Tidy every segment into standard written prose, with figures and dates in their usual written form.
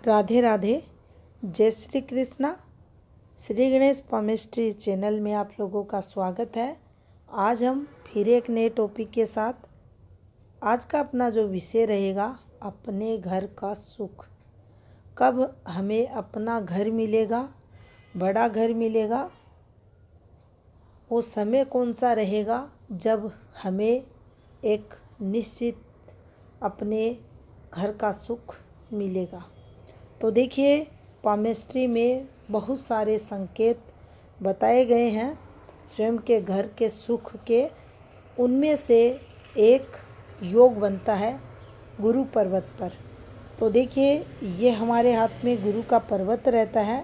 राधे राधे। जय श्री कृष्णा। श्री गणेश पमिस्ट्री चैनल में आप लोगों का स्वागत है। आज हम फिर एक नए टॉपिक के साथ, आज का अपना जो विषय रहेगा, अपने घर का सुख। कब हमें अपना घर मिलेगा, बड़ा घर मिलेगा, वो समय कौन सा रहेगा जब हमें एक निश्चित अपने घर का सुख मिलेगा। तो देखिए, पामिस्ट्री में बहुत सारे संकेत बताए गए हैं स्वयं के घर के सुख के। उनमें से एक योग बनता है गुरु पर्वत पर। तो देखिए, ये हमारे हाथ में गुरु का पर्वत रहता है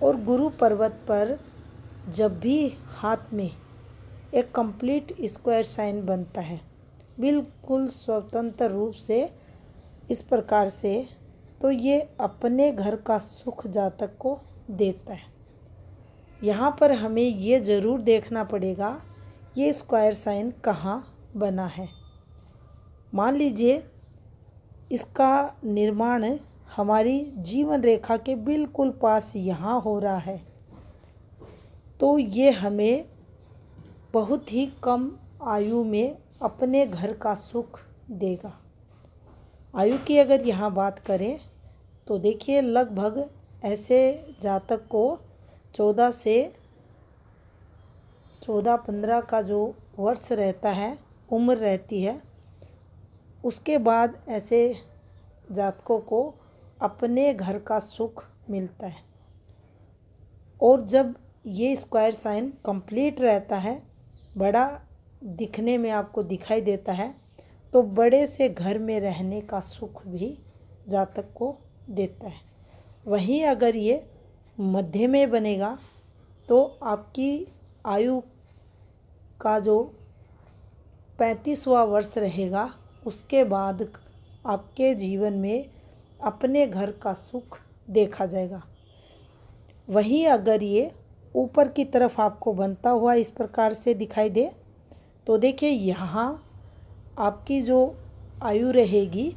और गुरु पर्वत पर जब भी हाथ में एक कंप्लीट स्क्वायर साइन बनता है, बिल्कुल स्वतंत्र रूप से इस प्रकार से, तो ये अपने घर का सुख जातक को देता है। यहाँ पर हमें ये ज़रूर देखना पड़ेगा ये स्क्वायर साइन कहाँ बना है। मान लीजिए इसका निर्माण हमारी जीवन रेखा के बिल्कुल पास यहाँ हो रहा है, तो ये हमें बहुत ही कम आयु में अपने घर का सुख देगा। आयु की अगर यहाँ बात करें तो देखिए, लगभग ऐसे जातक को 14 से 14-15 का जो वर्ष रहता है, उम्र रहती है, उसके बाद ऐसे जातकों को अपने घर का सुख मिलता है। और जब ये स्क्वायर साइन कंप्लीट रहता है, बड़ा दिखने में आपको दिखाई देता है, तो बड़े से घर में रहने का सुख भी जातक को देता है। वहीं अगर ये मध्य में बनेगा तो आपकी आयु का जो 35वां वर्ष रहेगा, उसके बाद आपके जीवन में अपने घर का सुख देखा जाएगा। वहीं अगर ये ऊपर की तरफ आपको बनता हुआ इस प्रकार से दिखाई दे, तो देखिए यहाँ आपकी जो आयु रहेगी,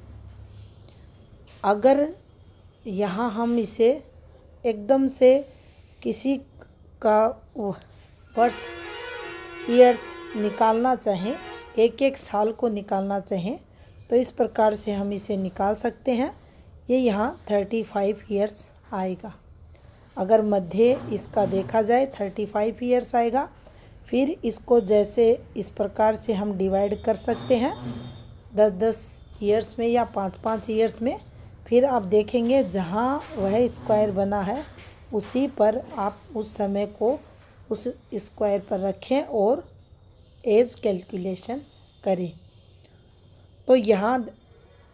अगर यहाँ हम इसे एकदम से किसी का वर्ष ईयर्स निकालना चाहें, एक एक साल को निकालना चाहें, तो इस प्रकार से हम इसे निकाल सकते हैं। ये यहाँ 35 ईयर्स आएगा। अगर मध्य इसका देखा जाए 35 ईयर्स आएगा। फिर इसको जैसे इस प्रकार से हम डिवाइड कर सकते हैं 10-10 ईयर्स में या 5-5 ईयर्स में। फिर आप देखेंगे जहाँ वह स्क्वायर बना है, उसी पर आप उस समय को उस स्क्वायर पर रखें और एज कैलकुलेशन करें। तो यहाँ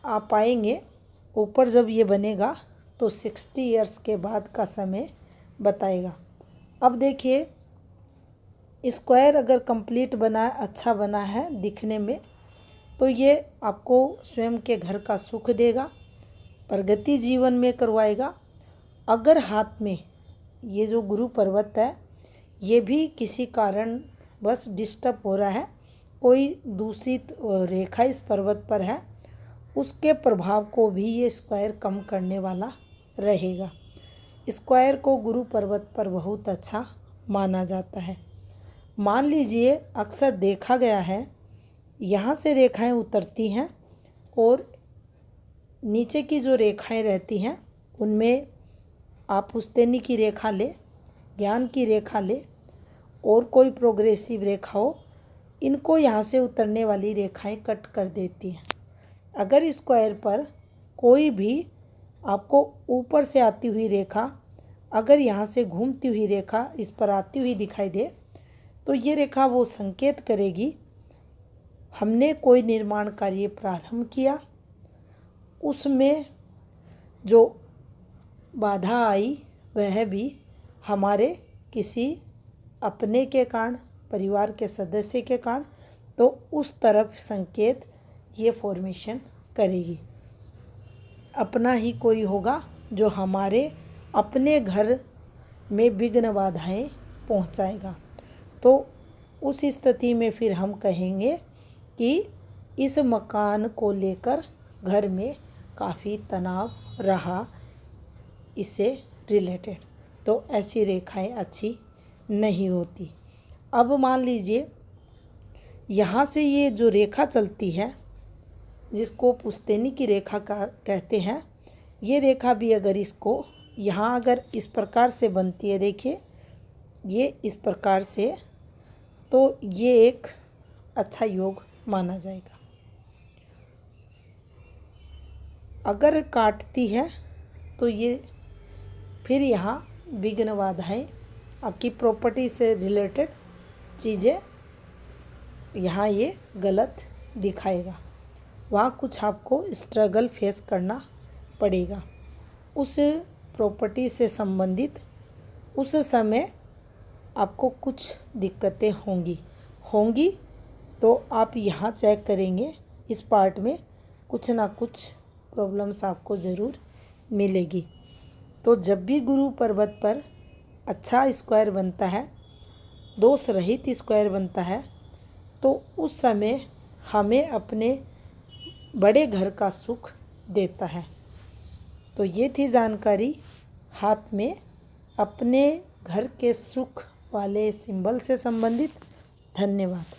आप पाएंगे ऊपर जब ये बनेगा तो 60 ईयर्स के बाद का समय बताएगा। अब देखिए, स्क्वायर अगर कंप्लीट बना है, अच्छा बना है दिखने में, तो ये आपको स्वयं के घर का सुख देगा, प्रगति जीवन में करवाएगा। अगर हाथ में ये जो गुरु पर्वत है, ये भी किसी कारण बस डिस्टर्ब हो रहा है, कोई दूषित रेखा इस पर्वत पर है, उसके प्रभाव को भी ये स्क्वायर कम करने वाला रहेगा। स्क्वायर को गुरु पर्वत पर बहुत अच्छा माना जाता है। मान लीजिए अक्सर देखा गया है, यहाँ से रेखाएं उतरती हैं और नीचे की जो रेखाएं रहती हैं, उनमें आप पुश्तैनी की रेखा ले, ज्ञान की रेखा ले और कोई प्रोग्रेसिव रेखा हो, इनको यहाँ से उतरने वाली रेखाएं कट कर देती हैं। अगर स्क्वायर पर कोई भी आपको ऊपर से आती हुई रेखा, अगर यहाँ से घूमती हुई रेखा इस पर आती हुई दिखाई दे, तो ये रेखा वो संकेत करेगी हमने कोई निर्माण कार्य प्रारंभ किया, उसमें जो बाधा आई वह भी हमारे किसी अपने के कारण, परिवार के सदस्य के कारण, तो उस तरफ संकेत ये फॉर्मेशन करेगी। अपना ही कोई होगा जो हमारे अपने घर में विघ्न बाधाएं पहुंचाएगा। तो उस स्थिति में फिर हम कहेंगे कि इस मकान को लेकर घर में काफ़ी तनाव रहा इससे रिलेटेड, तो ऐसी रेखाएं अच्छी नहीं होती। अब मान लीजिए यहाँ से ये जो रेखा चलती है जिसको पुश्तैनी की रेखा का कहते हैं, ये रेखा भी अगर इसको यहाँ अगर इस प्रकार से बनती है, देखिए ये इस प्रकार से, तो ये एक अच्छा योग माना जाएगा। अगर काटती है तो ये फिर यहाँ विघ्न बाधाएं, आपकी प्रॉपर्टी से रिलेटेड चीज़ें यहाँ ये गलत दिखाएगा, वहाँ कुछ आपको स्ट्रगल फेस करना पड़ेगा। उस प्रॉपर्टी से संबंधित उस समय आपको कुछ दिक्कतें होंगी तो आप यहाँ चेक करेंगे, इस पार्ट में कुछ ना कुछ प्रॉब्लम्स आपको ज़रूर मिलेगी। तो जब भी गुरु पर्वत पर अच्छा स्क्वायर बनता है, दोष रहित स्क्वायर बनता है, तो उस समय हमें अपने बड़े घर का सुख देता है। तो ये थी जानकारी हाथ में अपने घर के सुख वाले सिंबल से संबंधित। धन्यवाद।